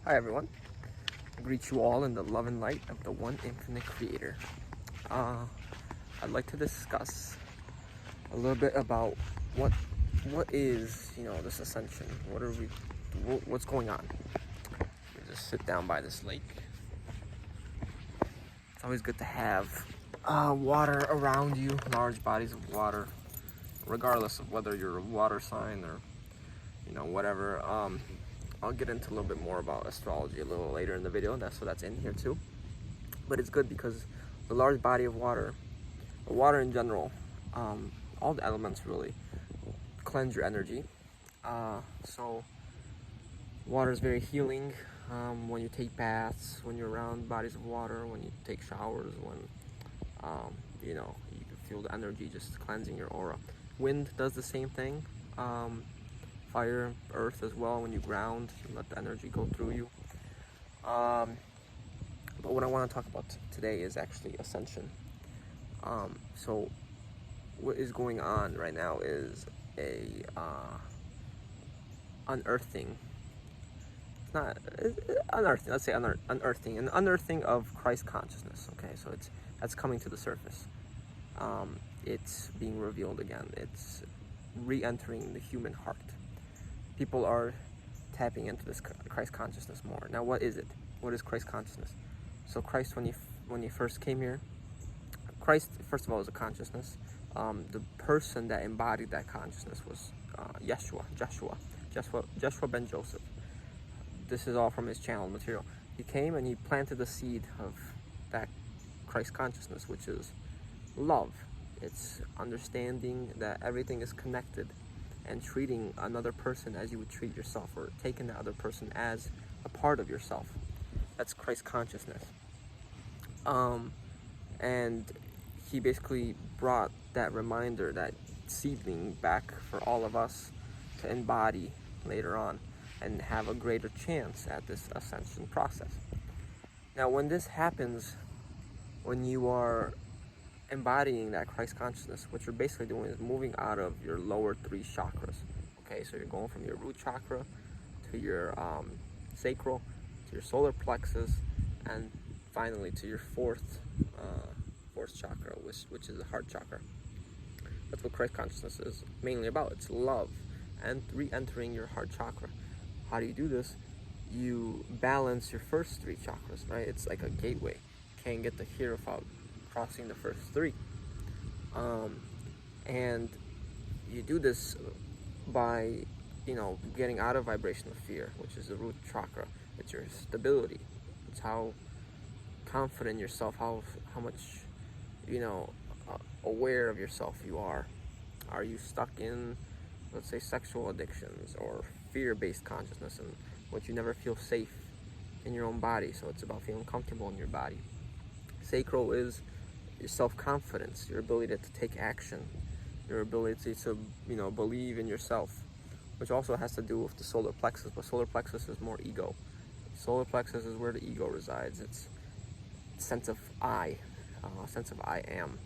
Hi everyone, I greet you all in the love and light of the one infinite creator. I'd like to discuss a little bit about what is, this ascension. What's going on? We just sit down by this lake. It's always good to have water around you, large bodies of water, regardless of whether you're a water sign or whatever. I'll get into a little bit more about astrology a little later in the video. That's in here too. But it's good because the large body of water, or water in general, all the elements really cleanse your energy. So water is very healing. When you take baths, when you're around bodies of water, when you take showers, when you can feel the energy just cleansing your aura. Wind does the same thing. Fire, earth as well. When you ground, you let the energy go through you. But what I want to talk about today is actually ascension. So what is going on right now is a unearthing. It's not unearthing. Let's say unearthing, an unearthing of Christ consciousness. Okay, so that's coming to the surface. It's being revealed again. It's re-entering the human heart. People are tapping into this Christ consciousness more. Now, what is it? What is Christ consciousness? So Christ, when he first came here, Christ, first of all, is a consciousness. The person that embodied that consciousness was Joshua ben Joseph. This is all from his channel material. He came and he planted the seed of that Christ consciousness, which is love. It's understanding that everything is connected and treating another person as you would treat yourself, or taking the other person as a part of yourself. That's Christ consciousness. And he basically brought that reminder, that seedling back for all of us to embody later on and have a greater chance at this ascension process. Now, when this happens, when you are embodying that Christ consciousness, what you're basically doing is moving out of your lower three chakras. Okay, so you're going from your root chakra to your sacral, to your solar plexus, and finally to your fourth chakra, which is the heart chakra. That's what Christ consciousness is mainly about. It's love and re-entering your heart chakra. How do you do this? You balance your first three chakras, right? It's like a gateway. Can't get to here without crossing the first three. And you do this by getting out of vibrational fear, which is the root chakra. It's your stability. It's how confident in yourself, how much aware of yourself you are. Are you stuck in, let's say, sexual addictions or fear-based consciousness, and what you never feel safe in your own body? So it's about feeling comfortable in your body. Sacral is your self-confidence, your ability to take action, your ability to believe in yourself, which also has to do with the solar plexus. But solar plexus is more ego. Solar plexus is where the ego resides. It's sense of I, sense of I am.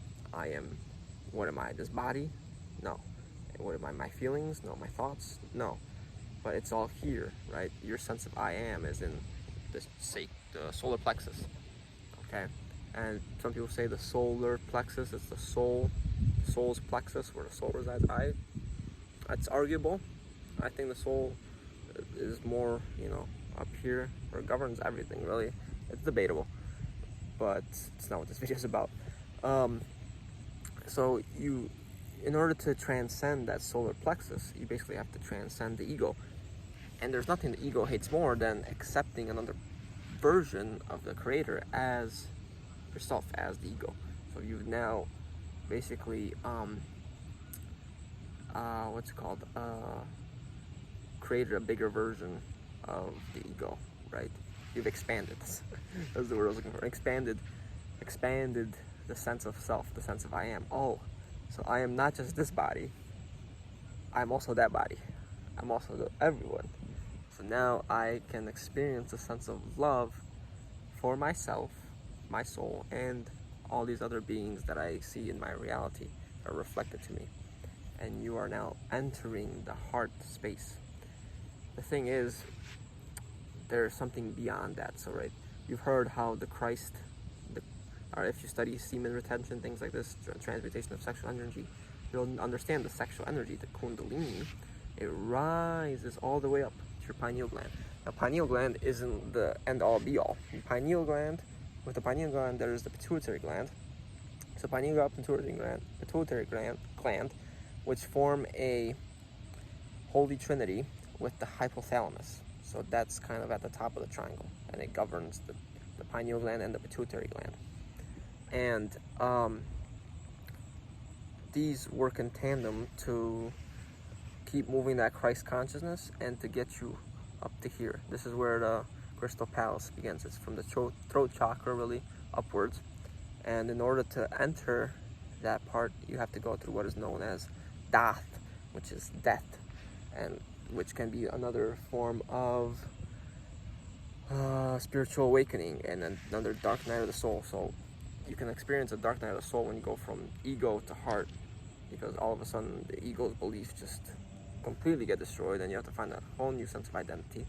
What am I? This body? No. What am I? My feelings? No. My thoughts? No. But it's all here, right? Your sense of I am is in the solar plexus. Okay. And some people say the solar plexus is the soul's plexus, where the soul resides. That's arguable. I think the soul is more, up here, where it governs everything, really. It's debatable, but it's not what this video is about. So in order to transcend that solar plexus, you basically have to transcend the ego. And there's nothing the ego hates more than accepting another version of the creator as yourself, as the ego. So you've now basically created a bigger version of the ego, right? You've expanded. That's the word I was looking for. Expanded the sense of self, the sense of I am. Oh, so I am not just this body, I'm also that body, I'm also everyone. So now I can experience a sense of love for myself, my soul, and all these other beings that I see in my reality are reflected to me. And you are now entering the heart space. The thing is, there's something beyond that. So, right, you've heard how the Christ, or if you study semen retention, things like this, transmutation of sexual energy, you'll understand the sexual energy, the kundalini. It rises all the way up to your pineal gland. Now, pineal gland isn't the end-all be-all. With the pineal gland, there is the pituitary gland. So pineal gland, pituitary gland, which form a holy trinity with the hypothalamus. So that's kind of at the top of the triangle, and it governs the pineal gland and the pituitary gland. And these work in tandem to keep moving that Christ consciousness and to get you up to here. This is where the crystal palace begins. It's from the throat chakra really upwards. And in order to enter that part, you have to go through what is known as Dath, which is death, and which can be another form of spiritual awakening and another dark night of the soul. So you can experience a dark night of the soul when you go from ego to heart, because all of a sudden the ego's beliefs just completely get destroyed, and you have to find a whole new sense of identity.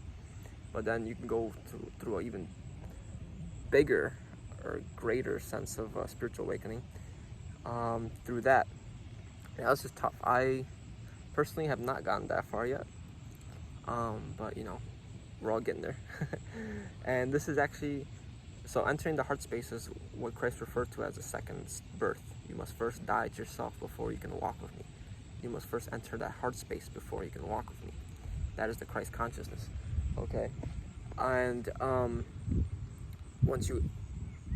But then you can go through an even bigger or greater sense of spiritual awakening through that. Yeah, it's just tough. I personally have not gotten that far yet, but you know, we're all getting there. And this is actually, so entering the heart space is what Christ referred to as a second birth. You must first die to yourself before you can walk with me. You must first enter that heart space before you can walk with me. That is the Christ consciousness. Okay, and once you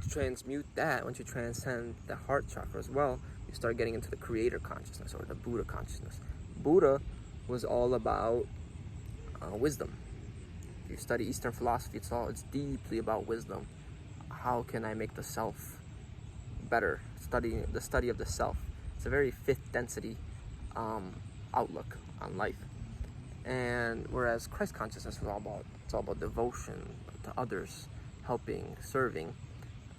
transmute that, once you transcend the heart chakra as well, you start getting into the creator consciousness or the Buddha consciousness. Buddha was all about wisdom. If you study Eastern philosophy, it's deeply about wisdom. How can I make the self better? The study of the self. It's a very fifth density outlook on life. And whereas Christ consciousness was all about devotion to others, helping, serving.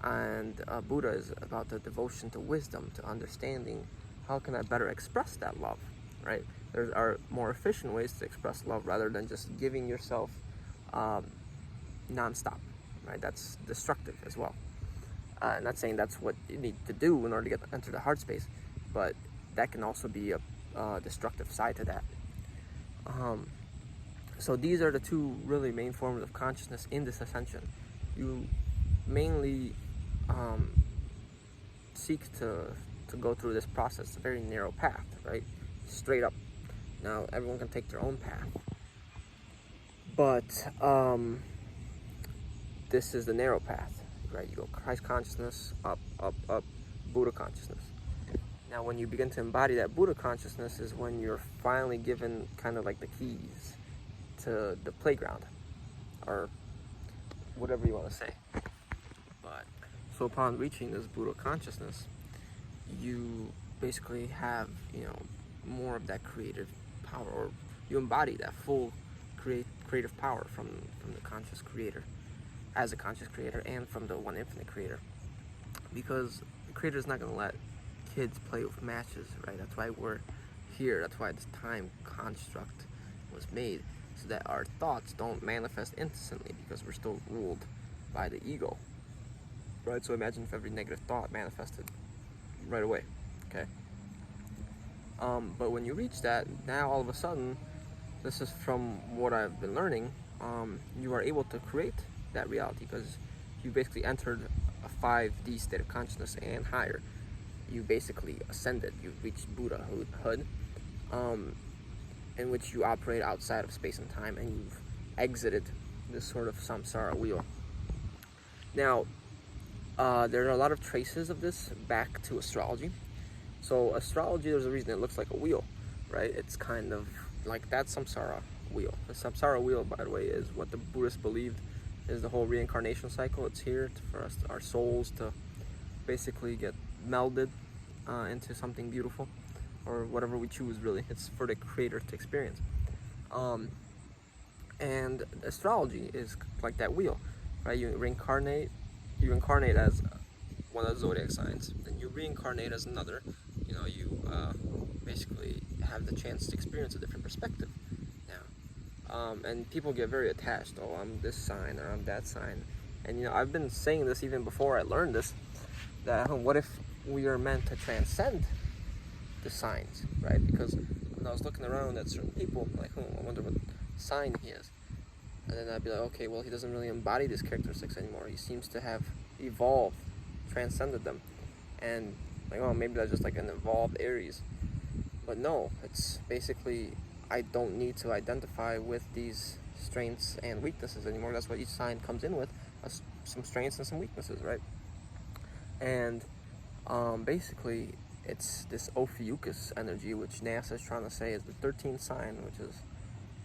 And Buddha is about the devotion to wisdom, to understanding. How can I better express that love, right? There are more efficient ways to express love rather than just giving yourself non-stop, right? That's destructive as well. I'm not saying that's what you need to do in order to enter the heart space, but that can also be a destructive side to that. So these are the two really main forms of consciousness in this ascension. You mainly seek to go through this process. It's a very narrow path, right? Straight up. Now, everyone can take their own path. But this is the narrow path, right? You go Christ consciousness, up, up, up, Buddha consciousness. Now, when you begin to embody that Buddha consciousness is when you're finally given kind of like the keys to the playground, or whatever you want to say. But so upon reaching this Buddha consciousness, you basically have, you know, more of that creative power, or you embody that full creative power from the conscious creator, as a conscious creator, and from the one infinite creator. Because the creator is not going to let kids play with matches, right? That's why we're here. That's why this time construct was made, so that our thoughts don't manifest instantly, because we're still ruled by the ego, right? So imagine if every negative thought manifested right away, okay? But when you reach that, now all of a sudden, this is from what I've been learning, you are able to create that reality, because you basically entered a 5D state of consciousness and higher. You basically ascended. You've reached Buddhahood, in which you operate outside of space and time, and you've exited this sort of samsara wheel. Now, there are a lot of traces of this back to astrology. So astrology, there's a reason it looks like a wheel, right? It's kind of like that samsara wheel. The samsara wheel, by the way, is what the Buddhists believed is the whole reincarnation cycle. It's here for us, our souls, to basically get melded into something beautiful, or whatever we choose, really. It's for the creator to experience. And astrology is like that wheel, right? You incarnate as one of the zodiac signs, then you reincarnate as another. You know, you basically have the chance to experience a different perspective. And people get very attached. Oh, I'm this sign or I'm that sign. And I've been saying this even before I learned this, that what if we are meant to transcend the signs, right? Because when I was looking around at certain people, like, I wonder what sign he is. And then I'd be like, okay, well, he doesn't really embody these characteristics anymore. He seems to have evolved, transcended them. And like, oh, maybe that's just like an evolved Aries. But no, it's basically, I don't need to identify with these strengths and weaknesses anymore. That's what each sign comes in with, some strengths and some weaknesses, right? And basically, it's this Ophiuchus energy, which NASA is trying to say is the 13th sign, which is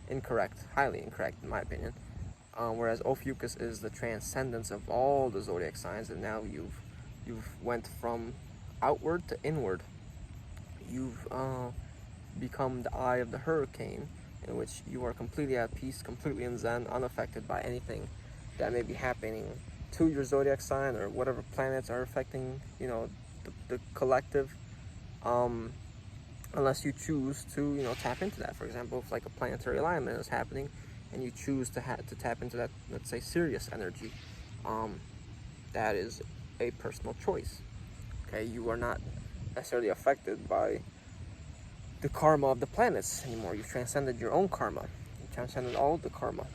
incorrect, highly incorrect in my opinion. Whereas Ophiuchus is the transcendence of all the zodiac signs, and now you've went from outward to inward. You've become the eye of the hurricane, in which you are completely at peace, completely in Zen, unaffected by anything that may be happening to your zodiac sign or whatever planets are affecting, the collective. Unless you choose to, tap into that. For example, if like a planetary alignment is happening, and you choose to tap into that, let's say, Sirius energy, that is a personal choice. Okay, you are not necessarily affected by the karma of the planets anymore. You've transcended your own karma. You transcended all of the karma.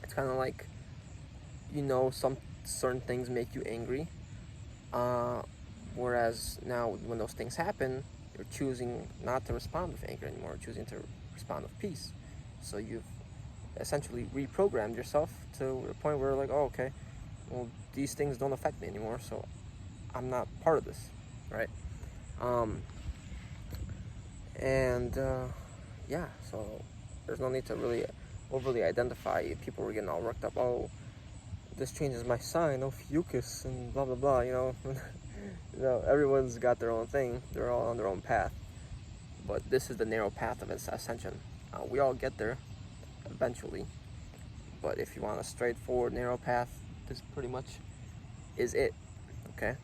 It's kind of like, some certain things make you angry, whereas now when those things happen, you're choosing not to respond with anger anymore. You're choosing to respond with peace. So you've essentially reprogrammed yourself to a point where, like, oh, okay, well, these things don't affect me anymore, so I'm not part of this, right? Yeah, so there's no need to really overly identify. People were getting all worked up. Oh, this changes my sign, Ophiuchus, and blah blah blah. Everyone's got their own thing. They're all on their own path. But this is the narrow path of ascension. We all get there eventually. But if you want a straightforward, narrow path, this pretty much is it. Okay?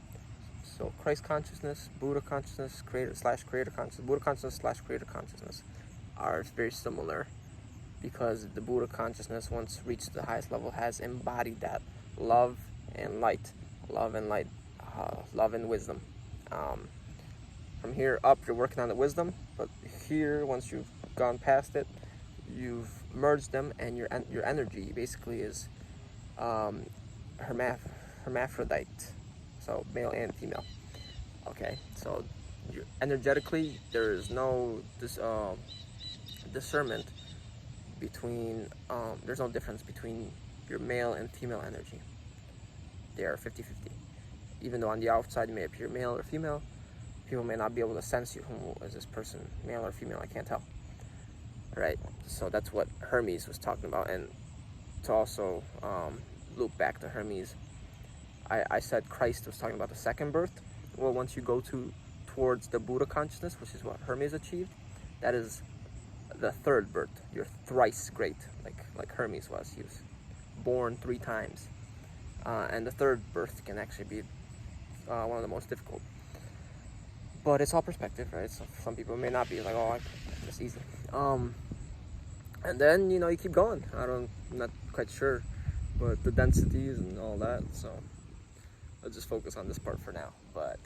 So Christ consciousness, Buddha consciousness, creator consciousness, Buddha consciousness / creator consciousness are very similar, because the Buddha consciousness, once reached the highest level, has embodied that love and light, love and wisdom. From here up, you're working on the wisdom, but here, once you've gone past it, you've merged them, and your energy basically is hermaphrodite, so male and female. Okay, so energetically, there is no discernment between, there's no difference between your male and female energy. They are 50-50. Even though on the outside you may appear male or female, people may not be able to sense you. Is this person male or female? I can't tell. Right? So that's what Hermes was talking about. And to also loop back to Hermes, I said Christ was talking about the second birth. Well, once you go towards the Buddha consciousness, which is what Hermes achieved, that is the third birth. You're thrice great, like Hermes was. He was born 3 times. And the third birth can actually be one of the most difficult. But it's all perspective, right? So some people may not be like, oh, it's easy. And then, you keep going. I'm not quite sure, but the densities and all that. So I'll just focus on this part for now. But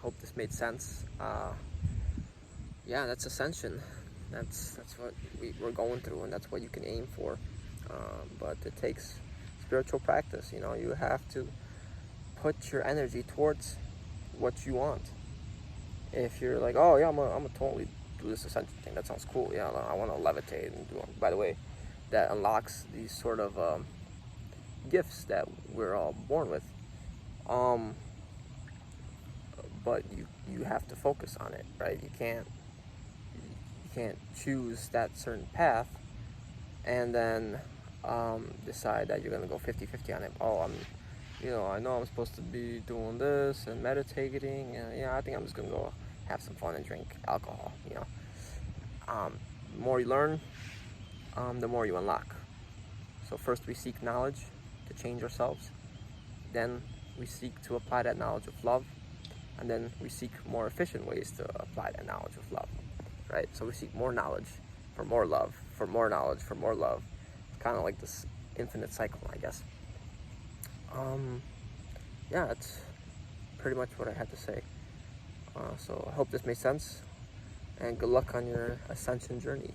hope this made sense. Yeah, that's Ascension. That's what we're going through, and that's what you can aim for. But it takes spiritual practice. You have to put your energy towards what you want. If you're like, oh yeah, I'm gonna totally do this Ascension thing, that sounds cool. Yeah, I want to levitate and do it. By the way, that unlocks these sort of gifts that we're all born with. But you have to focus on it, right? You can't choose that certain path and then decide that you're gonna go 50-50 on it. Oh, I know I'm supposed to be doing this and meditating, and I think I'm just gonna go have some fun and drink alcohol. The more you learn, the more you unlock. So first we seek knowledge to change ourselves, then we seek to apply that knowledge with love, and then we seek more efficient ways to apply that knowledge with love, right? So we seek more knowledge for more love, for more knowledge, for more love. It's kind of like this infinite cycle, I guess. Yeah, that's pretty much what I had to say. So I hope this made sense, and good luck on your ascension journey.